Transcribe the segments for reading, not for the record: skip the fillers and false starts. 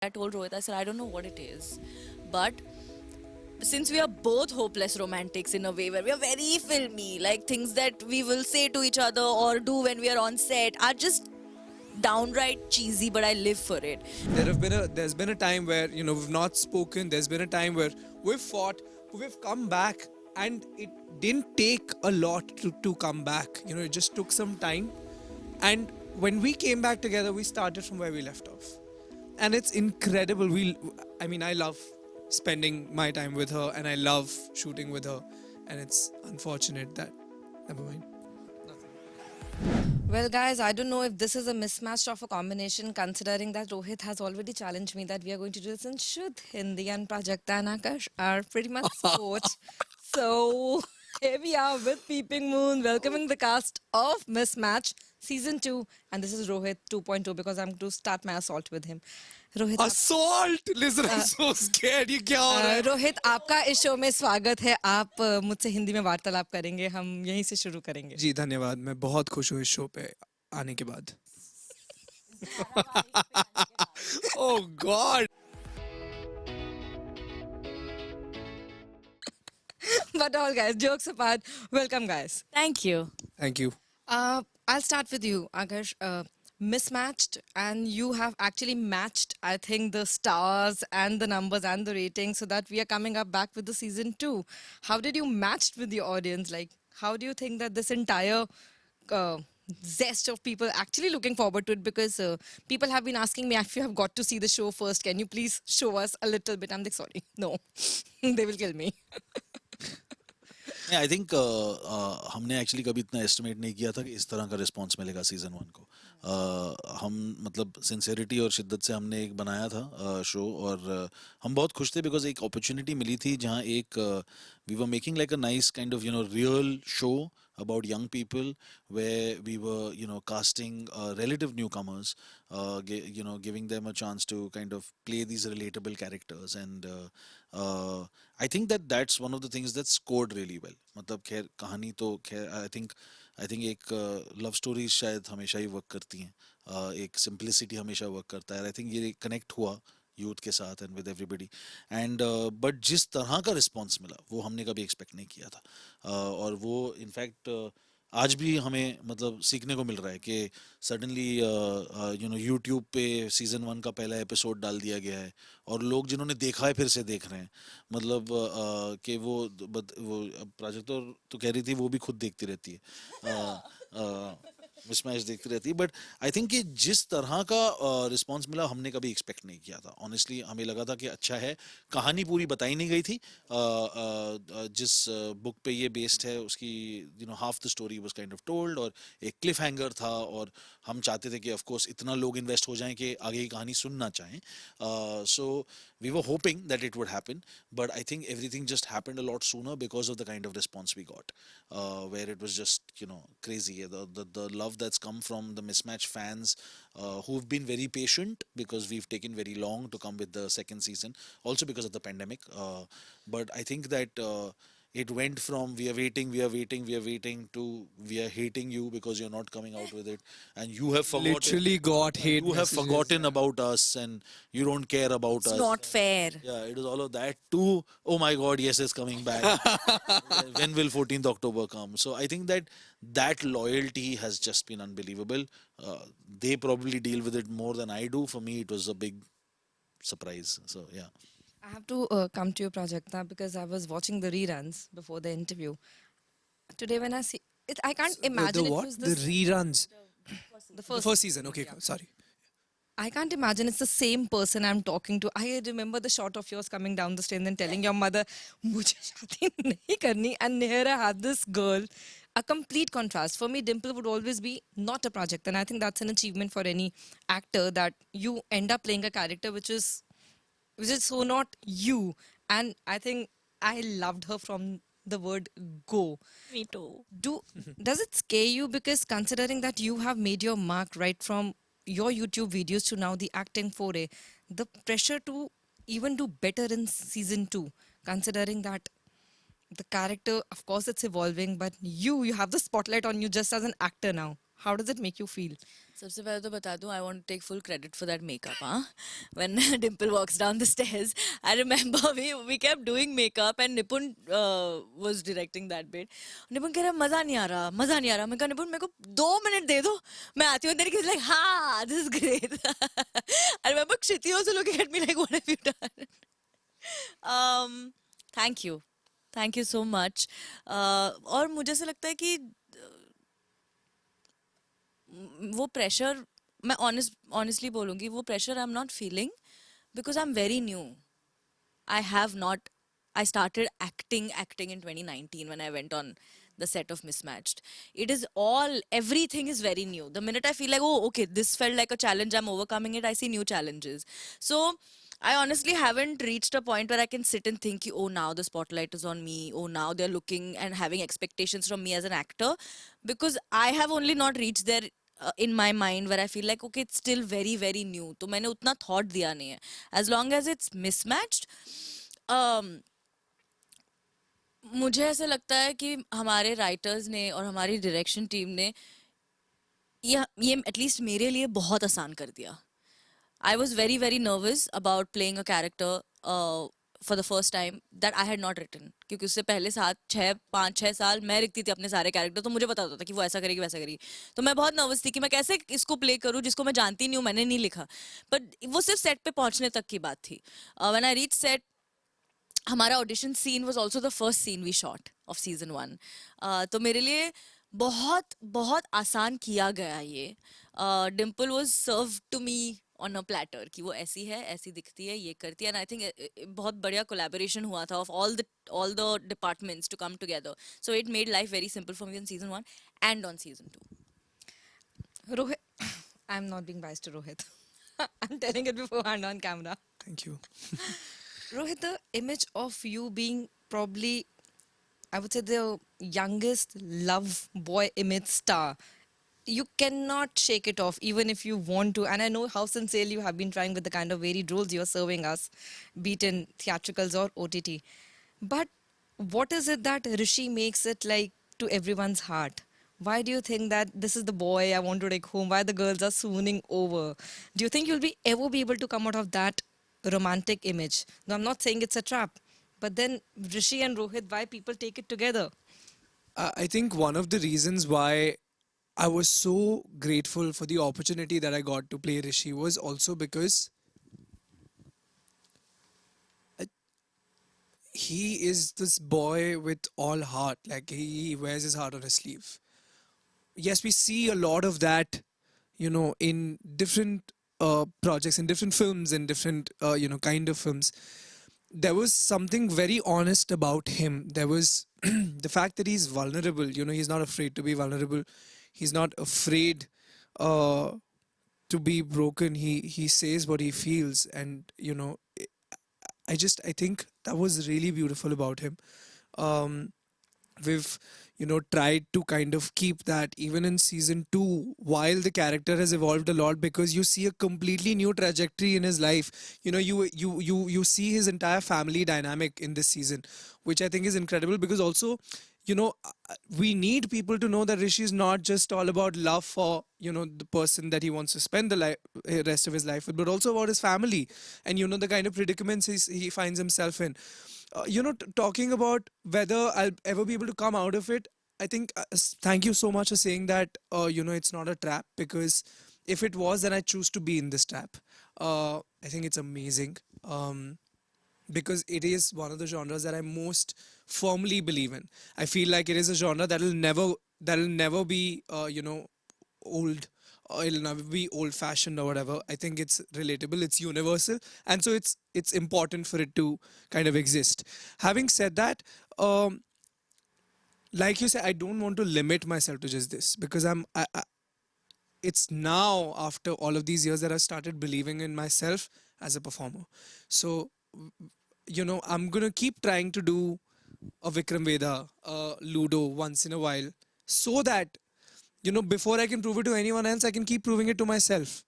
I told Rohit, I said, I don't know what it is. But since we are both hopeless romantics in a way where we are very filmy, like things that we will say to each other or do when we are on set are just downright cheesy, but I live for it. There's been a time where we've not spoken. There's been a time where we've fought, we've come back, and it didn't take a lot to come back. It just took some time, and when we came back together, we started from where we left off, and it's incredible. I love spending my time with her, and I love shooting with her, and it's unfortunate that. Never mind. Well, guys, I don't know if this is a mismatch of a combination, considering that Rohit has already challenged me that we are going to do this in Shuddh Hindi, and Prajakta and Aakarsh are pretty much sports. So here we are with Peeping Moon, welcoming the cast of Mismatch Season 2. And this is Rohit 2.0 because I'm going to start my assault with him. Rohit Assault! Listen, I'm so scared. ये क्या हो रहा है? रोहित आपका इस show में स्वागत है. आप मुझसे हिंदी में वार्तालाप करेंगे. हम यहीं से शुरू करेंगे. जी धन्यवाद. मैं बहुत खुश हूँ इस शो पे आने के बाद. Oh God! But all guys, jokes apart, welcome guys. Thank you. Thank you. I'll start with you, Agarsh. Mismatched, and you have actually matched, I think, the stars and the numbers and the ratings, so that we are coming up back with the season 2. How did you match with the audience? Like, how do you think that this entire uh, zest of people actually looking forward to it? Because people have been asking me if you have got to see the show first, can you please show us a little bit? I'm like, sorry, no, they will kill me. I think हमने actually कभी इतना estimate नहीं किया था कि इस तरह का रिस्पांस मिलेगा सीज़न 1 को. हम मतलब सिंसेरिटी और शिद्दत से हमने एक बनाया था शो, और हम बहुत खुश थे बिकॉज एक अपॉर्चुनिटी मिली थी जहाँ एक we were making like a nice kind of real show about young people where we were casting relative newcomers, giving them a chance to kind of play these relatable characters, and I think that that's one of the things that scored really well. मतलब खैर कहानी तो खैर I think एक love story शायद हमेशा ही work करती हैं, एक सिंप्लिसिटी हमेशा वर्क करता है. आई थिंक ये कनेक्ट हुआ यूथ के साथ and with everybody, and but जिस तरह का रिस्पांस मिला वो हमने कभी एक्सपेक्ट नहीं किया था. और वो इनफैक्ट आज भी हमें मतलब सीखने को मिल रहा है कि सडनली यूट्यूब पे सीज़न 1 का पहला एपिसोड डाल दिया गया है, और लोग जिन्होंने देखा है फिर से देख रहे हैं. मतलब कि वो प्राजक्ता तो कह रही थी वो भी खुद देखती रहती है, मिसमैच देखती रहती है. बट आई थिंक कि जिस तरह का रिस्पांस मिला हमने कभी एक्सपेक्ट नहीं किया था. ऑनेस्टली हमें लगा था कि अच्छा है, कहानी पूरी बताई नहीं गई थी. जिस बुक पे ये बेस्ड है उसकी half the story was kind of told, और एक क्लिफ हैंगर था, और हम चाहते थे कि ऑफ कोर्स इतना लोग इन्वेस्ट हो जाएं कि आगे की कहानी सुनना चाहें. सो we were hoping that it would happen, but I think everything just happened a lot sooner because of the kind of response we got, where it was just crazy. The love that's come from the Mismatch fans, who've been very patient because we've taken very long to come with the second season, also because of the pandemic. But I think that it went from we are waiting to we are hating you because you're not coming out with it, and you have forgotten. Literally got hate. You have messages. forgotten about us, and you don't care about It's us. not fair. Yeah, it is all of that too. Oh my God, yes, it's coming back. When will 14th October come? So I think that loyalty has just been unbelievable. They probably deal with it more than I do. For me, it was a big surprise. So yeah. I have to come to your project now because I was watching the reruns before the interview. Today when I see it, I can't imagine The it what? was The reruns. the The first. first season. Okay, sorry. I can't imagine it's the same person I'm talking to. I remember the shot of yours coming down the stairs and telling your mother, "Mujhe shaadi nahi karni," and here I had this girl. A complete contrast. For me, Dimple would always be not a project, and I think that's an achievement for any actor that you end up playing a character which is so not you. And I think I loved her from the word go. Me too. Does it scare you, because considering that you have made your mark right from your YouTube videos to now the acting foray, the pressure to even do better in season 2, considering that the character, of course, it's evolving, but you have the spotlight on you just as an actor now. How does it make you feel? सबसे पहले तो बता दूं, I want to take full credit for that makeup, हाँ. When Dimple walks down the stairs, I remember we kept doing makeup and Nipun was directing that bit. Nipun कह रहा मजा नहीं आ रहा, मजा नहीं आ रहा. मैं कहा निपुण मेरे को 2 minute दे दो, मैं आती हूँ. Then he's like, हाँ, this is great. I remember Kshiti also looking at me like, what have you done? um, thank you, thank you so much. और मुझे ऐसा लगता है कि वो प्रेशर, मैं ऑनेस्टली बोलूँगी, वो pressure I am not feeling because I am very new. I have not. I started acting in 2019 when I went on the set of Mismatched. It is all, everything is very new. The minute I feel like, oh, okay, this felt like a challenge, I'm overcoming it, I see new challenges. So I honestly haven't reached a point where I can sit and think, oh, now the spotlight is on me. Oh, now they're looking and having expectations from me as an actor. Because I have only not reached there in my mind where I feel like, okay, it's still very, very new. तो मैंने उतना thought दिया नहीं है. As long as it's mismatched, मुझे ऐसा लगता है कि हमारे राइटर्स ने और हमारी डायरेक्शन टीम ने ये एटलीस्ट मेरे लिए बहुत आसान कर दिया. I was very, very nervous about playing a character for the first time that I had not written. क्योंकि उससे पहले 5-6 साल मैं लिखती थी अपने सारे कैरेक्टर, तो मुझे पता होता था कि वो ऐसा करेगी वैसा करेगी. तो मैं बहुत नर्वस थी कि मैं कैसे इसको प्ले करूँ जिसको मैं जानती नहीं हूँ, मैंने नहीं लिखा. बट वो सिर्फ सेट पे पहुंचने तक की बात थी. When I reached set, हमारा audition scene was also the first scene we shot of season 1. तो मेरे लिए बहुत बहुत आसान किया गया ये. Dimple was serve to me on a platter कि वो ऐसी है, ऐसी दिखती है, ये करती है. एंड आई थिंक बहुत बढ़िया कोलैबोरेशन हुआ था of all the departments to come together. So it made life very simple for me on season 1 and on season 2. Rohit, I'm not being biased to Rohit. I'm telling it beforehand on camera. Thank you. Rohit, the image of you being probably, I would say, the youngest love boy image star, you cannot shake it off even if you want to. And I know how sincerely you have been trying with the kind of varied roles you're serving us, be it in theatricals or OTT. But what is it that Rishi makes it like to everyone's heart? Why do you think that this is the boy I want to take home? Why the girls are swooning over? Do you think you'll ever be able to come out of that romantic image? No, I'm not saying it's a trap. But then Rishi and Rohit, why people take it together? I think one of the reasons why I was so grateful for the opportunity that I got to play Rishi was also because he is this boy with all heart. Like he wears his heart on his sleeve. Yes, we see a lot of that, in different projects, in different films, in different, kind of films. There was something very honest about him. There was the fact that he's vulnerable. He's not afraid to be vulnerable. He's not afraid to be broken. He says what he feels, and I think that was really beautiful about him. We've tried to kind of keep that even in season 2, while the character has evolved a lot, because you see a completely new trajectory in his life. You see his entire family dynamic in this season, which I think is incredible, because also we need people to know that Rishi is not just all about love for the person that he wants to spend the rest of his life with, but also about his family and the kind of predicaments he finds himself in. Talking about whether I'll ever be able to come out of it, I think thank you so much for saying that. It's not a trap, because if it was, then I choose to be in this trap. I think it's amazing. Because it is one of the genres that I most firmly believe in. I feel like it is a genre that'll never be old, or it'll never be old fashioned or whatever. I think it's relatable, it's universal, and so it's important for it to kind of exist. Having said that, like you said, I don't want to limit myself to just this, because it's now after all of these years that I've started believing in myself as a performer. So I'm gonna keep trying to do a Vikram Veda, a Ludo once in a while, so that before I can prove it to anyone else, I can keep proving it to myself.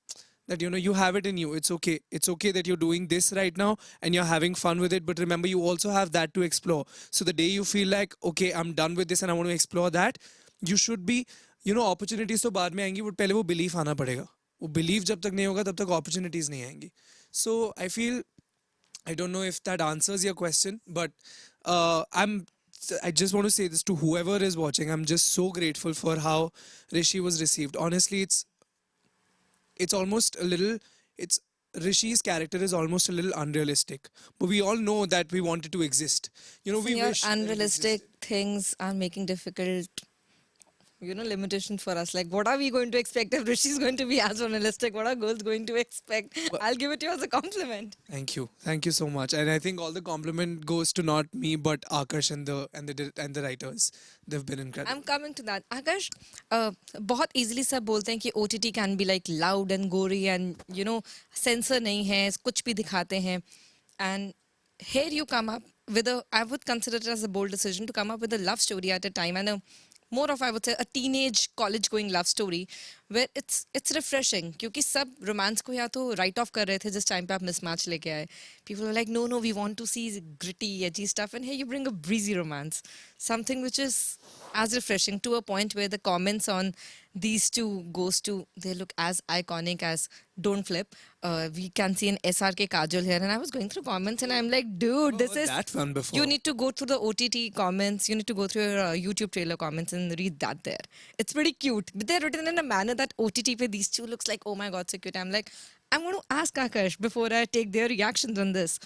That you have it in you. It's okay. It's okay that you're doing this right now and you're having fun with it. But remember, you also have that to explore. So the day you feel like, okay, I'm done with this and I want to explore that, you should be opportunities तो बाद में आएंगी, but पहले वो belief आना पड़ेगा. वो belief जब तक नहीं होगा तब तक अपॉर्चुनिटीज नहीं आएंगी. So I feel, I don't know if that answers your question, but I just want to say this to whoever is watching. I'm just so grateful for how Rishi was received. Honestly, it's almost a little, it's Rishi's character is almost a little unrealistic, but we all know that we wanted to exist. We Listen, your wish that we unrealistic existed. things are making difficult, limitation for us. Like, what are we going to expect if Rishi is going to be as unrealistic? What are girls going to expect? But I'll give it to you as a compliment. thank you so much. And I think all the compliment goes to not me but Akash and the writers. They've been I'm incredible. coming to that. Akash, बहुत easily सब बोलते हैं कि OTT can be like loud and gory and censor नहीं है, कुछ भी दिखाते हैं. And here you come up with I would consider it as a bold decision to come up with a love story at a time, and a more of, I would say, a teenage college going love story where it's refreshing क्योंकि सब romance को या तो write off कर रहे थे जिस time पे आप mismatch लेके आए. People were like, no, we want to see gritty, edgy stuff, and here you bring a breezy romance, something which is as refreshing to a point where the comments on these two goes to, they look as iconic as Don't Flip. We can see an SRK Kajol here, and I was going through comments and I'm like, dude, Never this heard is, that one before. you need to go through the OTT comments, you need to go through your YouTube trailer comments and read that there. It's pretty cute. But they're written in a manner that OTT pe these two looks like, oh my god, so cute. I'm like, I'm going to ask Akash before I take their reactions on this.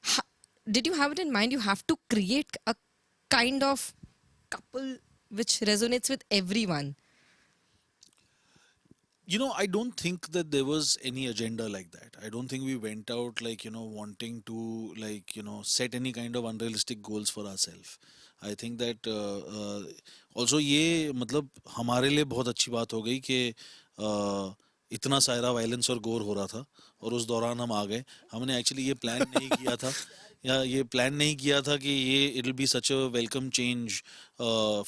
Ha- did you have it in mind? You have to create a kind of couple which resonates with everyone. I don't think that there was any agenda like that. I don't think we went out like, wanting to like, set any kind of unrealistic goals for ourselves. I think that also ये मतलब हमारे लिए बहुत अच्छी बात हो गई कि इतना सारा वायलेंस और गोर हो रहा था और उस दौरान हम आ गए. हमने एक्चुअली ये प्लान नहीं किया था या ये प्लान नहीं किया था कि ये it will be such a welcome change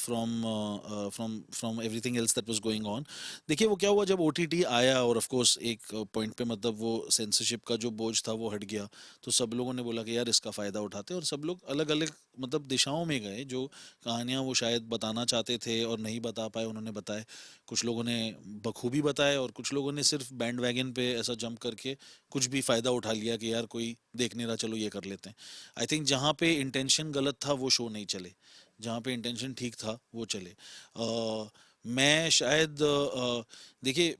from everything else that was going on. देखिए वो क्या हुआ जब ओटीटी आया और ऑफ कोर्स एक पॉइंट पे मतलब वो सेंसरशिप का जो बोझ था वो हट गया, तो सब लोगों ने बोला कि यार इसका फ़ायदा उठाते हैं और सब लोग अलग अलग मतलब दिशाओं में गए. जो कहानियाँ वो शायद बताना चाहते थे और नहीं बता पाए उन्होंने बताए. कुछ लोगों ने बखूबी बताए और कुछ लोगों ने सिर्फ बैंड वैगन पे ऐसा जंप करके कुछ भी फ़ायदा उठा लिया कि यार कोई देख नहीं रहा चलो ये कर लेते हैं. आई थिंक जहाँ पे इंटेंशन गलत था वो शो नहीं चले, जहाँ पे इंटेंशन ठीक था वो चले. मैं शायद देखिए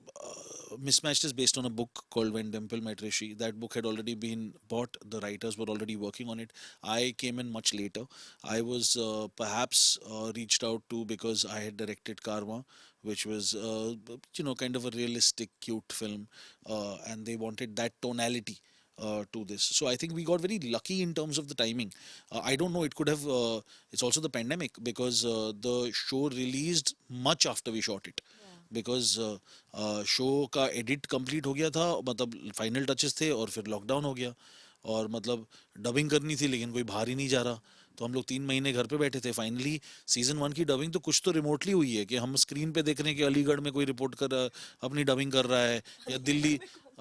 Mismatched is based on a book called When Dimple Met Rishi. That book had already been bought. The writers were already working on it. I came in much later. I was perhaps reached out to because I had directed Karma, which was kind of a realistic, cute film, and they wanted that tonality to this. So I think we got very lucky in terms of the timing. I don't know. It could have. It's also the pandemic because the show released much after we shot it. Because show का edit complete हो गया था, मतलब final touches थे और फिर lockdown हो गया और मतलब डबिंग करनी थी लेकिन कोई बाहर ही नहीं जा रहा, तो हम लोग 3 महीने घर पे बैठे थे. फाइनली सीजन 1 की डबिंग तो कुछ तो रिमोटली हुई है कि हम स्क्रीन पे देख रहे हैं कि अलीगढ़ में कोई रिपोर्ट कर अपनी डबिंग कर रहा है, या दिल्ली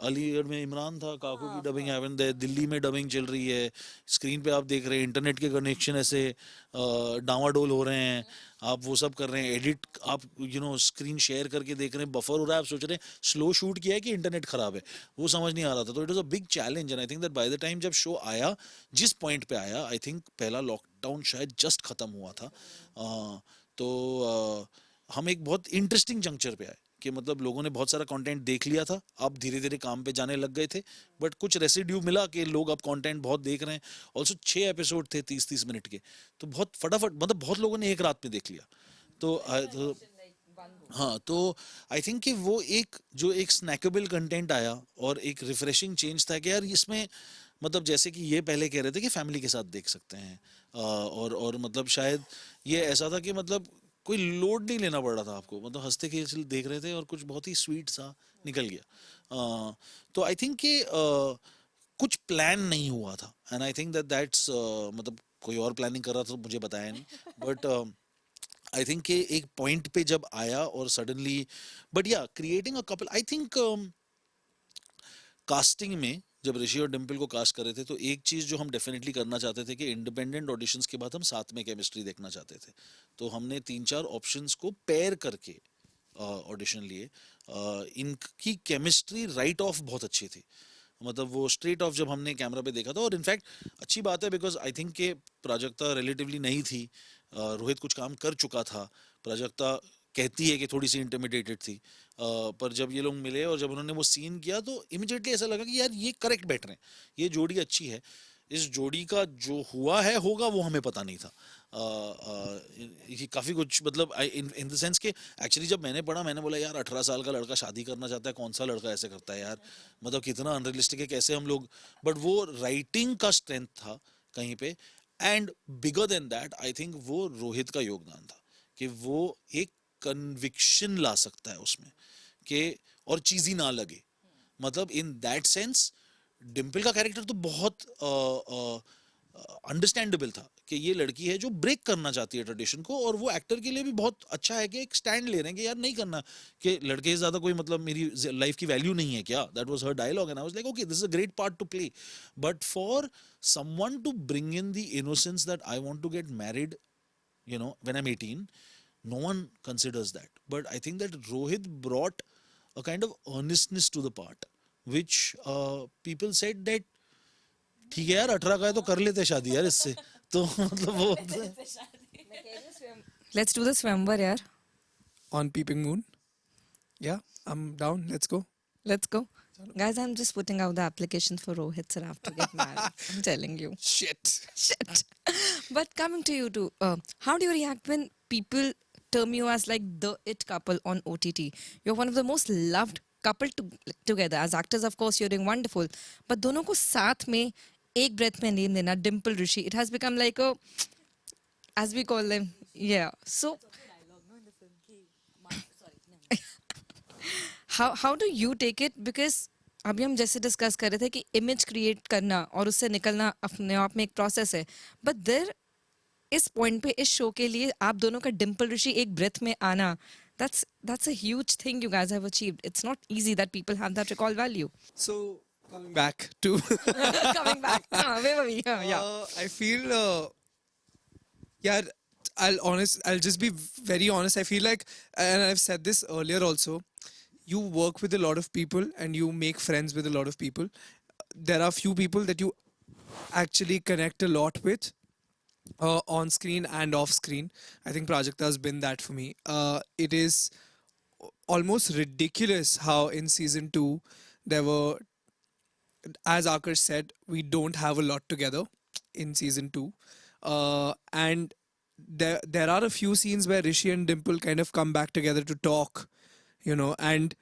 अलीगढ़ में इमरान था काकू की डबिंग हैवन दे, दिल्ली में डबिंग चल रही है. स्क्रीन पे आप देख रहे हैं इंटरनेट के कनेक्शन ऐसे डावाडोल हो रहे हैं, आप वो सब कर रहे हैं, एडिट आप स्क्रीन शेयर करके देख रहे हैं, बफर हो रहा है, आप सोच रहे हैं स्लो शूट किया है कि इंटरनेट खराब है, वो समझ नहीं आ रहा था. तो it was a big challenge and I think that by the time जब शो आया जिस पॉइंट पे आया, आई थिंक पहला लॉकडाउन शायद जस्ट खत्म हुआ था. तो हम एक बहुत इंटरेस्टिंग जंक्चर पे आए कि मतलब लोगों ने बहुत सारा कंटेंट देख लिया था, अब धीरे धीरे काम पे जाने लग गए थे, बट कुछ रेसिड्यू मिला कि लोग अब कंटेंट बहुत देख रहे हैं. ऑल्सो 6 एपिसोड थे 30-30 मिनट के, तो बहुत फटाफट मतलब बहुत लोगों ने एक रात में देख लिया. तो हाँ, तो आई थिंक कि वो एक जो एक स्नैकेबल कंटेंट आया और एक रिफ्रेशिंग चेंज था कि यार इसमें मतलब जैसे कि ये पहले कह रहे थे कि फैमिली के साथ देख सकते हैं, और मतलब शायद ये ऐसा था कि मतलब कोई लोड नहीं लेना पड़ रहा था आपको, मतलब हंसते खेलते देख रहे थे और कुछ बहुत ही स्वीट सा निकल गया. तो आई थिंक कि कुछ प्लान नहीं हुआ था and I think that that's मतलब कोई और प्लानिंग कर रहा था तो मुझे बताया नहीं, बट आई थिंक कि एक पॉइंट पे जब आया और सडनली, बट या creating a couple, I think casting में जब ऋषि और डिम्पल को कास्ट कर रहे थे तो एक चीज़ जो हम डेफिनेटली करना चाहते थे कि इंडिपेंडेंट ऑडिशंस के बाद हम साथ में केमिस्ट्री देखना चाहते थे. तो हमने 3-4 ऑप्शंस को पेयर करके ऑडिशन लिए, इनकी केमिस्ट्री राइट ऑफ बहुत अच्छी थी. मतलब वो स्ट्रेट ऑफ जब हमने कैमरा पे देखा था, और इनफैक्ट अच्छी बात है बिकॉज आई थिंक के प्राजक्ता रिलेटिवली नई थी, रोहित कुछ काम कर चुका था, प्राजक्ता कहती है कि थोड़ी सी इंटिमिडेटेड थी, पर जब ये लोग मिले और जब उन्होंने वो सीन किया तो इमिजिएटली ऐसा लगा कि यार ये करेक्ट बैठ रहे हैं, ये जोड़ी अच्छी है. इस जोड़ी का जो हुआ है होगा वो हमें पता नहीं था. ये काफी कुछ मतलब इन इन द सेंस के एक्चुअली जब मैंने पढ़ा मैंने बोला यार 18 साल का लड़का शादी करना चाहता है, कौन सा लड़का ऐसे करता है यार, मतलब कितना अनरियलिस्टिक है, कैसे हम लोग. बट वो राइटिंग का स्ट्रेंथ था कहीं पे. And bigger than that I think वो रोहित का योगदान था कि वो एक कन्विक्शन ला सकता है उसमें कि और चीजी ना लगे. मतलब इन दैट सेंस डिम्पल का कैरेक्टर तो बहुत अंडरस्टैंडेबल था कि ये लड़की है जो ब्रेक करना चाहती है ट्रेडिशन को, और वो एक्टर के लिए भी बहुत अच्छा है कि एक स्टैंड ले रहे हैं कि यार नहीं करना, कि लड़के से ज्यादा कोई मतलब मेरी लाइफ की वैल्यू नहीं है क्या. That was her dialogue and I was like okay this is a great part to play. But for someone to bring in the innocence that I want to get married, you know, when I'm 18, no one considers that. But I think that Rohit brought a kind of earnestness to the part, which people said that ठीक है यार 18 का है तो कर लेते हैं शादी यार इससे. तो मतलब वो Let's do the swamvar, yaar. On Peeping Moon. Yeah, I'm down. Let's go. Let's go. Guys, I'm just putting out the application for Rohit Saraf to get married. I'm telling you. Shit. Shit. But coming to you too, how do you react when people term you as like the it couple on OTT? You're one of the most loved couple together. As actors, of course, you're doing wonderful. But दोनों को साथ में एक breath में name देना, Dimple Rishi, it has become like a, as we call them, yeah. So how do you take it? Because अभी हम जैसे डिस्कस कर रहे थे कि इमेज क्रिएट करना और उससे निकलना अपने आप में एक प्रोसेस है, बट देयर इस पॉइंट पे इस शो के लिए आप दोनों का डिम्पल ऋषि एक ब्रेथ में आना, that's a huge thing you guys have achieved. It's not easy that people have that recall value. So, coming back to. Coming back, where were we? Yeah. I feel. Yeah, I'll just be very honest. I feel like, and I've said this earlier also, you work with a lot of people and you make friends with a lot of people. There are few people that you actually connect a lot with on screen and off screen. I think Prajakta has been that for me. It is almost ridiculous how in season 2 there were, as Aakarsh said, we don't have a lot together in season 2. And there are a few scenes where Rishi and Dimple kind of come back together to talk, you know, and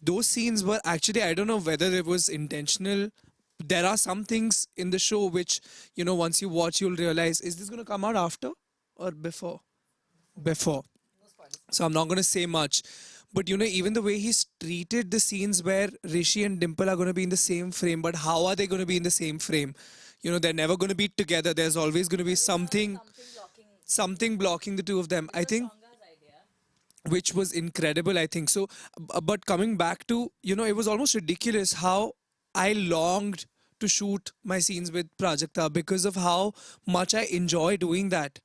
those scenes were actually, I don't know whether it was intentional. There are some things in the show which, you know, once you watch, you'll realize, is this going to come out after or before? Before. So I'm not going to say much. But, you know, even the way he's treated the scenes where Rishi and Dimple are going to be in the same frame, but how are they going to be in the same frame? You know, they're never going to be together. There's always going to be something blocking the two of them. I think, which was incredible, I think. So, but coming back to, you know, it was almost ridiculous how I longed to shoot my scenes with Prajakta because of how much I enjoy doing that.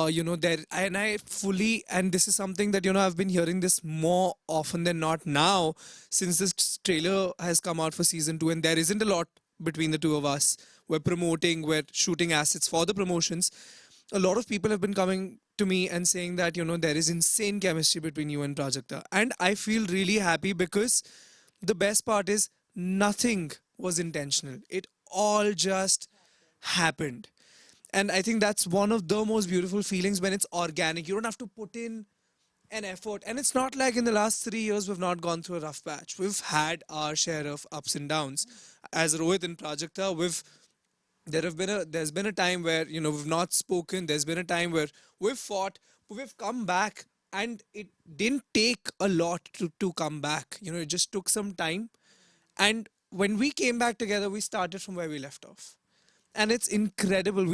You know, there, and I fully, and this is something that, you know, I've been hearing this more often than not now since this trailer has come out for season 2, and there isn't a lot between the two of us. We're promoting, we're shooting assets for the promotions. A lot of people have been coming to me and saying that, you know, there is insane chemistry between you and Prajakta. And I feel really happy because the best part is nothing was intentional. It all just happened. And I think that's one of the most beautiful feelings when it's organic. You don't have to put in an effort. And it's not like in the last 3 years we've not gone through a rough patch. We've had our share of ups and downs. As Rohit and Prajakta, there's been a time where, you know, we've not spoken. There's been a time where we've fought, but we've come back, and it didn't take a lot to come back. You know, it just took some time. And when we came back together, we started from where we left off. And it's incredible.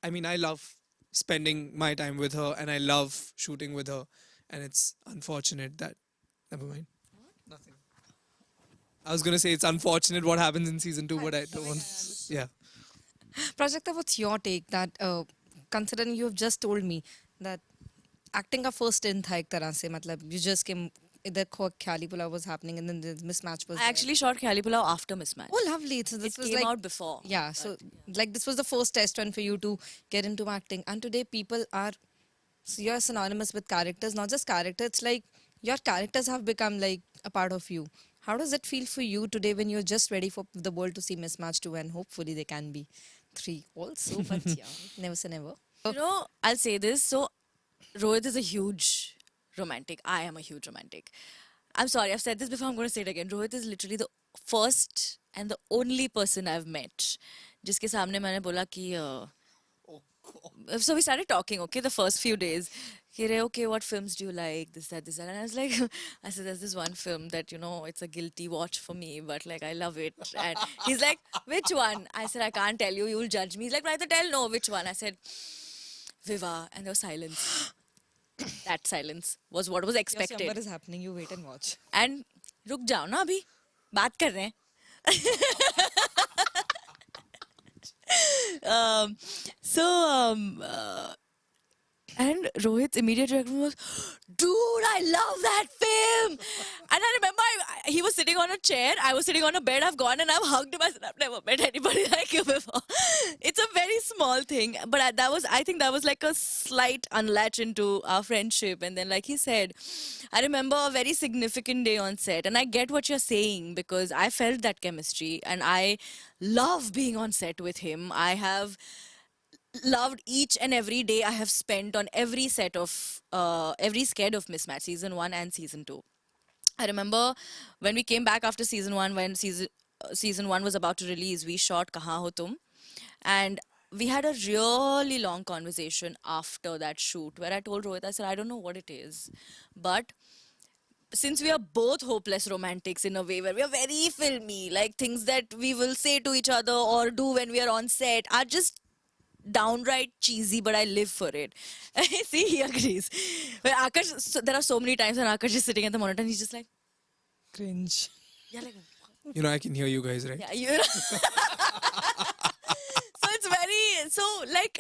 I mean, I love spending my time with her and I love shooting with her. And it's unfortunate that, never mind. Nothing. I was going to say it's unfortunate what happens in season 2, but I don't want, yeah. Prajakta, what's your take that, considering you have just told me that acting का first in था एक तरह से, मतलब you just came, इधर ख्याली pulao was happening and then the mismatch was I there. actually shot Khali Pulao after Mismatched. Oh, lovely. So this It was came like, out before. yeah, so like this was the first test run for you to get into acting. And today people are, so you're synonymous with characters, not just characters. It's like your characters have become like a part of you. How does it feel for you today when you're just ready for the world to see Mismatch 2 and hopefully they can be 3 also, but yeah, never say never. You know, I'll say this. So, Rohit is a huge romantic. I am a huge romantic. I'm sorry, I've said this before, I'm going to say it again. Rohit is literally the first and the only person I've met जिसके सामने मैंने बोला कि so we started talking, okay, the first few days. Okay, what films do you like? This, that, this, that. And I was like, I said, there's this one film that, you know, it's a guilty watch for me, but like, I love it. And he's like, which one? I said, I can't tell you, you'll judge me. He's like, neither tell, no, which one? I said, Viva. And there was silence. That silence was what was Your expected. number is happening, you wait and watch. And रुक जाओ ना अभी बात कर रहे हैं um, so and Rohit's immediate reaction was, dude, I love that film. And I remember he was sitting on a chair, I was sitting on a bed, I've gone and I've hugged him. I said, I've never met anybody like you before. It's a very small thing, but I think that was like a slight unlatch into our friendship. And then, like he said, I remember a very significant day on set, and I get what you're saying because I felt that chemistry and I love being on set with him. I have loved each and every day I have spent on every set of every sked of Mismatch season 1 and season 2. I remember when we came back after season 1, when season 1 was about to release, we shot Kahan Ho Tum, and we had a really long conversation after that shoot where I told Rohit, I said, I don't know what it is, but since we are both hopeless romantics in a way where we are very filmy, like things that we will say to each other or do when we are on set are just downright cheesy, but I live for it. See, he agrees. But Aakash, there are so many times when Aakash is sitting at the monitor and he's just like, Cringe. yeah, like, You know, I can hear you guys, right? yeah, you know. So it's very, so like,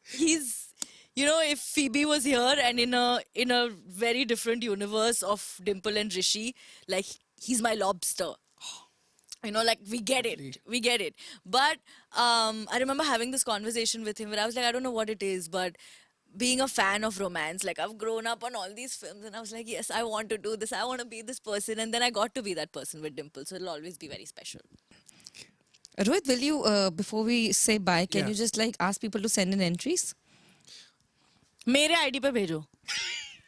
he's, you know, if Phoebe was here and in a very different universe of Dimple and Rishi, like, he's my lobster. You know, like, we get it. But I remember having this conversation with him where I was like, I don't know what it is, but being a fan of romance, like, I've grown up on all these films and I was like, yes, I want to do this. I want to be this person. And then I got to be that person with Dimple. So it'll always be very special. Rohit, will you, before we say bye, can Yeah. you just like ask people to send in entries? मेरे ID पे भेजो.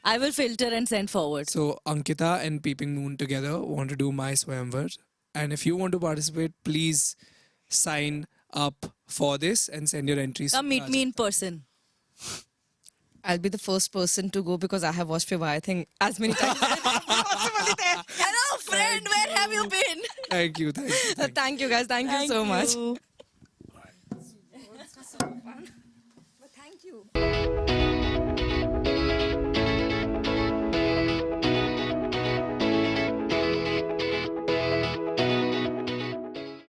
I will filter and send forward. So Ankita and Peeping Moon together want to do My Swayamvar. And if you want to participate, please sign up for this and send your entries. Come to meet me in Prajakta. person. I'll be the first person to go because I have watched Viva, I think, as many times as possibly there. Hello, friend. Where have you been? Thank you. Thank you. Thank you guys. Thank you so much. you. But thank you.